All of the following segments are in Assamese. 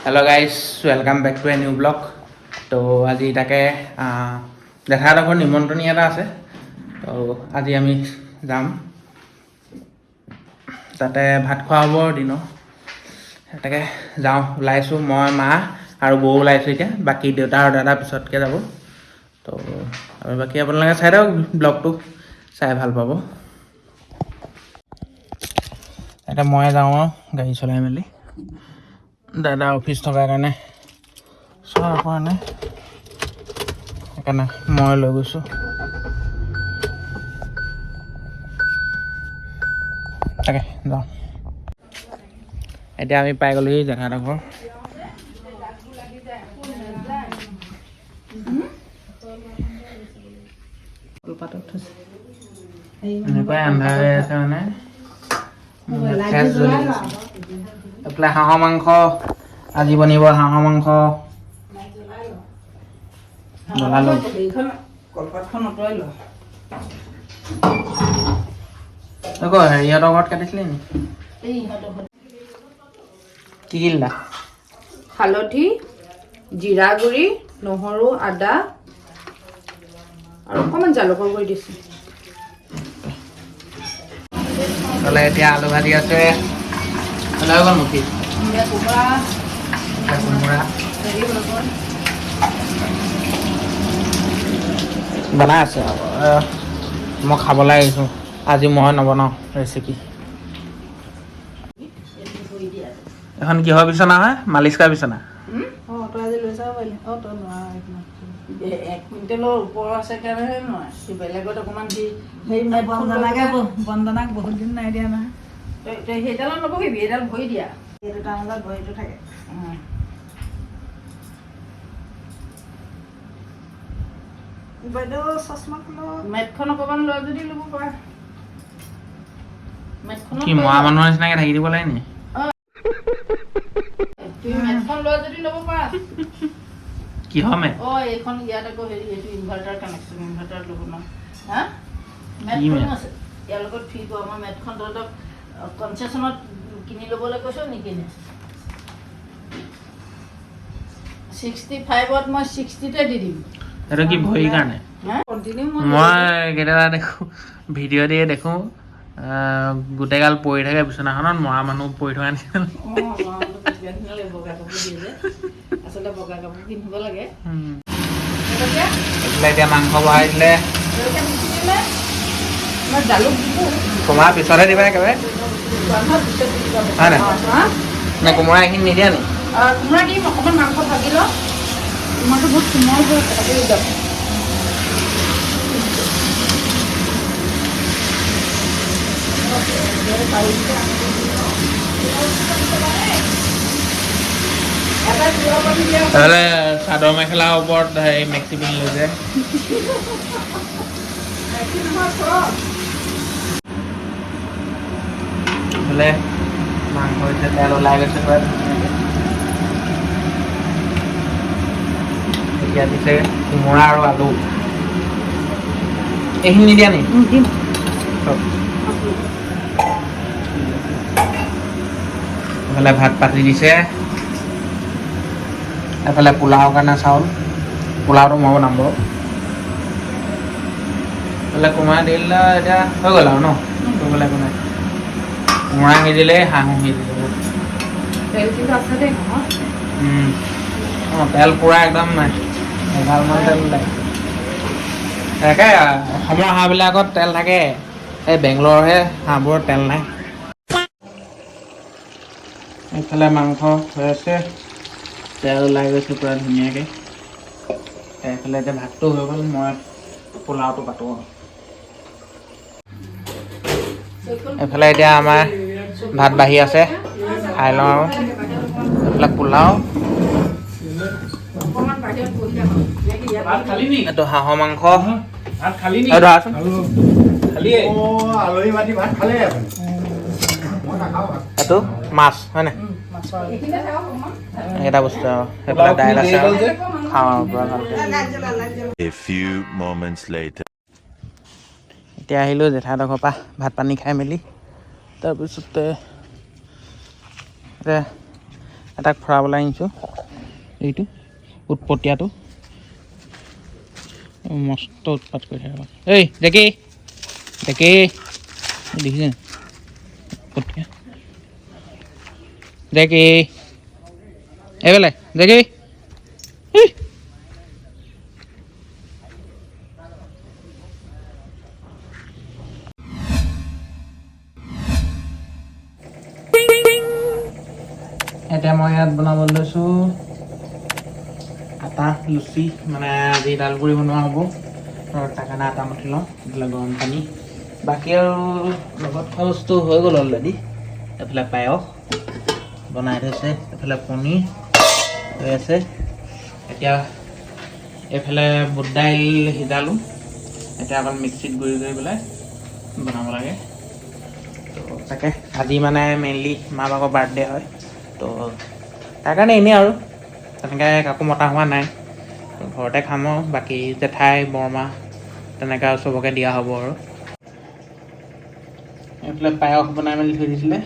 Hello guys, welcome back to a new vlog. তো আজি তাকে জেঠাইহঁতৰ নিমন্ত্ৰণী এটা আছে। তো আজি আমি যাম তাতে ভাত খোৱা হ'ব দিনৰ। তাকে যাওঁ, ওলাইছোঁ মই মা আৰু বৌ ওলাইছোঁ এতিয়া। বাকী দেউতা আৰু দাদা পিছতকৈ যাব। তো আৰু বাকী আপোনালোকে চাই দিয়ক, ব্লগটো চাই ভাল পাব। এতিয়া মই যাওঁ আৰু গাড়ী চলাই মেলি। দাদা অফিচ থকাৰ কাৰণে চোৱাৰ পৰা নাই, সেইকাৰণে মই লৈ গৈছোঁ। তাকে যাওঁ। এতিয়া আমি পাই গ'লোহি জেঠাইহঁতৰ ঘৰ। এনেকুৱাই আন্ধাৰ হৈ আছে মানে ফেচ জ্বলি গৈছে। এইফালে হাঁহৰ মাংস আজি বনিব, হাঁহৰ মাংস বনালোঁ। আকৌ হেৰিহঁতৰ ঘৰত কাটিছিলি নি? কি দিলা? হালধি, জিৰা গুড়ি, নহৰু, আদা আৰু অকণমান জালুকৰ গুড়ি দিছোঁ। এতিয়া আলু ভাজি আছে, মুঠি কোমোৰা বনাই আছে। মই খাবলৈ আহিছোঁ, আজি মই নবনাওঁ ৰেচিপি। এখন কিহৰ বিচনা হয়? মালিচ কৰা বিচনা। তই আজি লৈ যাব পাৰিলি। তই নোৱাৰ, 1 কুইণ্টেলৰ ওপৰ আছে কাৰণেহে নোৱাৰে। বেলেগত অকণমান দি বন্দনাক বহুত দিন নাই দিয়া নহয়। তই সেইডালত নবহিবি, এইডাল ভৰি দিয়া। এই দুটা মাজত ভৰিটো থাকে। বাইদেউ চশমা মেটখন অকণমান লৈ যদি ল'ব পাৰা। কি মৰা মানুহৰ নিচিনাকে থাকি দিব লাগে নি? তুমি মেটখন লৈ যদি ল'ব পাৰা। কিহৰ মেট? এইখন ইয়াত আকৌ হেৰি এইটো ইনভাৰ্টাৰ কানেকশ্যন, ইনভাৰ্টাৰ ল'ব ন। মেটখন আছে ইয়াৰ লগত ফ্ৰী পাব। মই মেটখন তহঁতক কনচেশ্যনত কিনি ল'বলৈ কৈছোঁ, নিকিনে। 65ত মই 60তে দি দিম। সেইটো কি ভৰিৰ কাৰণে? মই কেতিয়াবা দেখোঁ ভিডিঅ' দিয়ে দেখোঁ, গোটেইগাল পৰি থাকে বিচনাখনত, মৰা মানুহ পৰি থকা নিচিনা। আচলতে বগা কাপোৰ পিন্ধিব লাগে। এতিয়া মাংস বহাই দিলে, কোমোৰা পিছতহে দিবা একেবাৰে হয় নাই? নে কোমোৰা এইখিনি নিদিয়া নি? কোমোৰা দিম, অকণমান মাংস ভাজি লওঁ। কোমোৰাটো বহুত কোমল হৈ কাটি যাব। নহ'লে চাদৰ মেখেলাৰ ওপৰত হেৰি মেক্সি পিন্ধি লৈ যায়। বোলে মাংস এতিয়া তেল ওলাই গৈছে বাৰু ধুনীয়াকৈ। এতিয়া দিছে কোমোৰা আৰু আলু। এইখিনি নিদিয়া নি? এইফালে ভাত পাতি দিছে, এফালে পোলাও কাৰণে চাউল। পোলাওটো মই বনাম বাৰু। এইফালে কোমোৰা দি দিলে এতিয়া হৈ গ'ল আৰু ন? কৰিবলৈ একো নাই। কোমোৰা সিজিলে হাঁহো সিজিব। তেল পূৰা একদম এগালমান তেল ওলায়। তাকে অসমৰ হাঁহবিলাকত তেল থাকে, এই বেংগলৰহে হাঁহবোৰত তেল নাই। এইফালে মাংস হৈ আছে, তেল ওলাই গৈছে পূৰা ধুনীয়াকৈ। এইফালে এতিয়া ভাতটো হৈ গ'ল, মই পোলাওটো পাতোঁ আৰু। এইফালে এতিয়া আমাৰ ভাত বাঢ়ি আছে, খাই লওঁ আৰু। এইফালে পোলাও, এইটো হাঁহৰ মাংস। ধৰাচোন এইটো মাছ হয় নাই? এইকেইটা বস্তু আৰু সেইফালে দাইল আছে আৰু খাওঁ আৰু পূৰা ভালকৈ। এতিয়া আহিলোঁ জেঠাইহঁতৰ ঘৰৰ পৰা ভাত পানী খাই মেলি। তাৰপিছতে এটাক ফুৰাবলৈ আনিছোঁ এইটো উৎপতীয়াটো মস্ত উৎপাত কৰি থাকে এই জেকি জেকি দেখিছে উৎপতীয়া জেকি এইফালে জেকি এতিয়া মই ইয়াত বনাবলৈ লৈছোঁ আটা লুচি মানে আজি দাল পুৰি বনোৱা হ'ব আৰু তাৰ কাৰণে আটা মঠি লওঁ এইফালে গৰম পানী বাকী আৰু লগত খোৱা বস্তু হৈ গ'ল অলৰেডি এইফালে পায়স বনাই থৈছে এইফালে পনীৰ হৈ আছে এতিয়া এইফালে বুট দাইল সিজালোঁ এতিয়া অকল মিক্সিত গুড়ি কৰি পেলাই বনাব লাগে তো তাকে আজি মানে মেইনলি মা ভাগৰ বাৰ্থডে হয় তো তাৰ কাৰণে এনেই আৰু তেনেকৈ কাকো মতা হোৱা নাই ঘৰতে খাম আৰু বাকী জেঠাই বৰমা তেনেকৈ আৰু চবকে দিয়া হ'ব আৰু এইফালে পায়স বনাই মেলি থৈ দিছিলে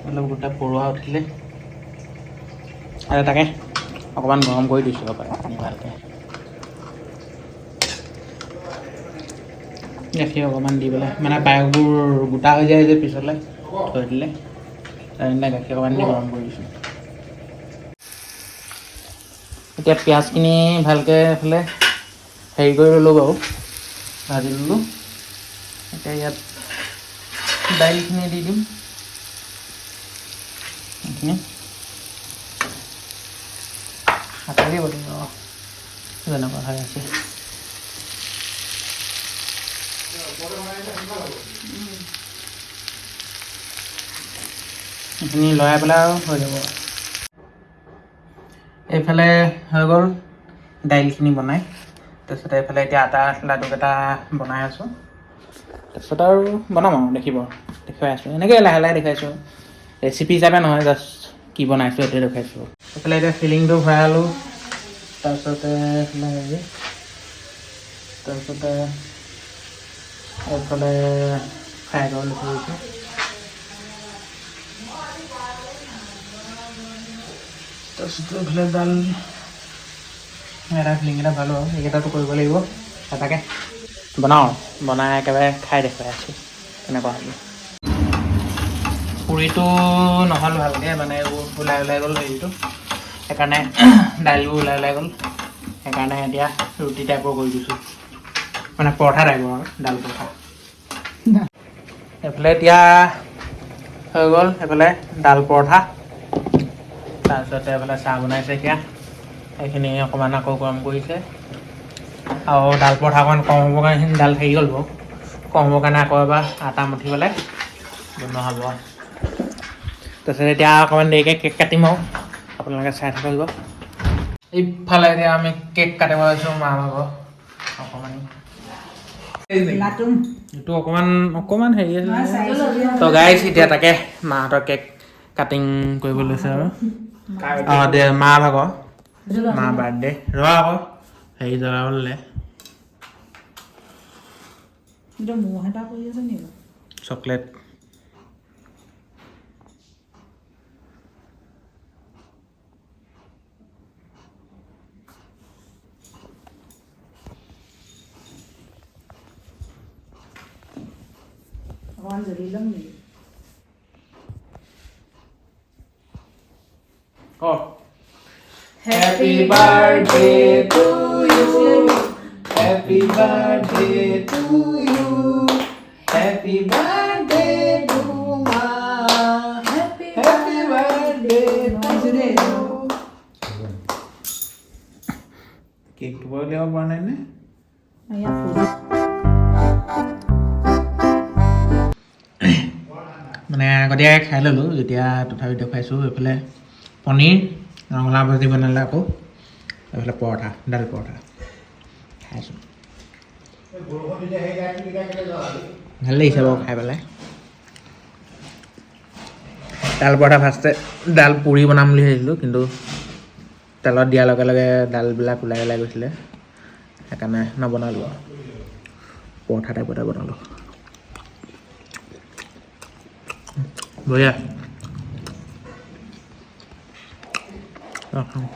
অলপ গোটা পৰুৱা উঠিলে আৰু তাকে অকণমান গৰম কৰি দিছোঁ পায়সখিনি ভালকৈ গাখীৰ অকণমান দি পেলাই মানে পায়সবোৰ গোটা হৈ যায় যে পিছলৈ থৈ দিলে তাৰপিছত গাখীৰ অকণমান দি গৰম কৰি দিছোঁ এতিয়া পিঁয়াজখিনি ভালকৈ এইফালে হেৰি কৰি ল'লোঁ বাৰু ভাজি ল'লোঁ এতিয়া ইয়াত দাইলখিনি দি দিম এইখিনি আটাই বদিম যেনেকুৱা হৈ আছে এইখিনি লৰাই পেলাই আৰু হৈ যাব এইফালে হৈ গ'ল দাইলখিনি বনাই তাৰপিছত এইফালে এতিয়া আটা লাডুকেইটা বনাই আছোঁ তাৰপিছত আৰু বনাম আৰু দেখুৱাই আছোঁ এনেকৈ লাহে লাহে দেখাইছোঁ ৰেচিপি হিচাপে নহয় জাষ্ট কি বনাইছোঁ এইটোৱে দেখাইছোঁ এইফালে এতিয়া ফিলিংটো ভৰালোঁ তাৰপিছতে এইফালে তাৰপিছতে এইফালে ফ্ৰাই কৰিবলৈ ধৰিছোঁ তাৰপিছতে এইফালে দাল এটা ফিলিংকেইটা ভালো আৰু এইকেইটাতো কৰিব লাগিব তাকে বনাই একেবাৰে খাই দেখুৱাই আছোঁ কেনেকুৱা হ'ব পুৰিটো নহ'ল ভালকৈ মানে ওলাই গ'ল হেৰিটো সেইকাৰণে দাইলবোৰ ওলাই গ'ল সেইকাৰণে এতিয়া ৰুটি টাইপৰ কৰি দিছোঁ মানে পৰঠা টাইপৰ আৰু দাল পৰঠা এইফালে এতিয়া হৈ গ'ল এইফালে দাল পৰঠা তাৰপিছতে এইফালে চাহ বনাইছে এতিয়া এইখিনি অকণমান আকৌ গৰম কৰিছে আৰু দাল পৰঠা অকণমান কম হ'বৰ কাৰণে এইখিনি দাল থাকি গ'ল বাৰু কম হ'বৰ কাৰণে আকৌ এবাৰ আটা মঠি পেলাই বনোৱা হ'ব তাৰপিছত এতিয়া অকণমান দেৰিকৈ কেক কাটিম আৰু আপোনালোকে চাই থাকিব এইফালে এতিয়া আমি কেক কাটিব লৈছোঁ মা ভাগৰ অকণমান এইটো অকণমান হেৰি আছে তো গাইছ এতিয়া তাকে মাহঁতৰ কেক কাটিং কৰিব লৈছে আৰু অঁ দে মা ভাগৰ মা বাৰ্থডে ৰ আকৌ হেৰি জ্বলাবলৈ chocolate Happy birthday to you. Happy birthday to you. Happy birthday to Ma. Happy birthday to you. Cake to boil your banana. মানে আগতীয়াকৈ খাই ল'লোঁ এতিয়া তথাপি দেখুৱাইছোঁ এইফালে পনীৰ ৰঙালাও ভাজি বনালে আকৌ এইফালে পৰঠা দাল পৰঠা খাইছোঁ ভাল লাগিছে বাৰু খাই পেলাই দাল পৰঠা ফাৰ্ষ্টে দাল পুৰি বনাম বুলি ভাবিছিলোঁ কিন্তু তেলত দিয়াৰ লগে লগে দালবিলাক ওলাই গৈছিলে সেইকাৰণে নবনালোঁ আৰু পৰঠা টাইপতে বনালোঁ বঢ়িয়া চাহ খাওঁ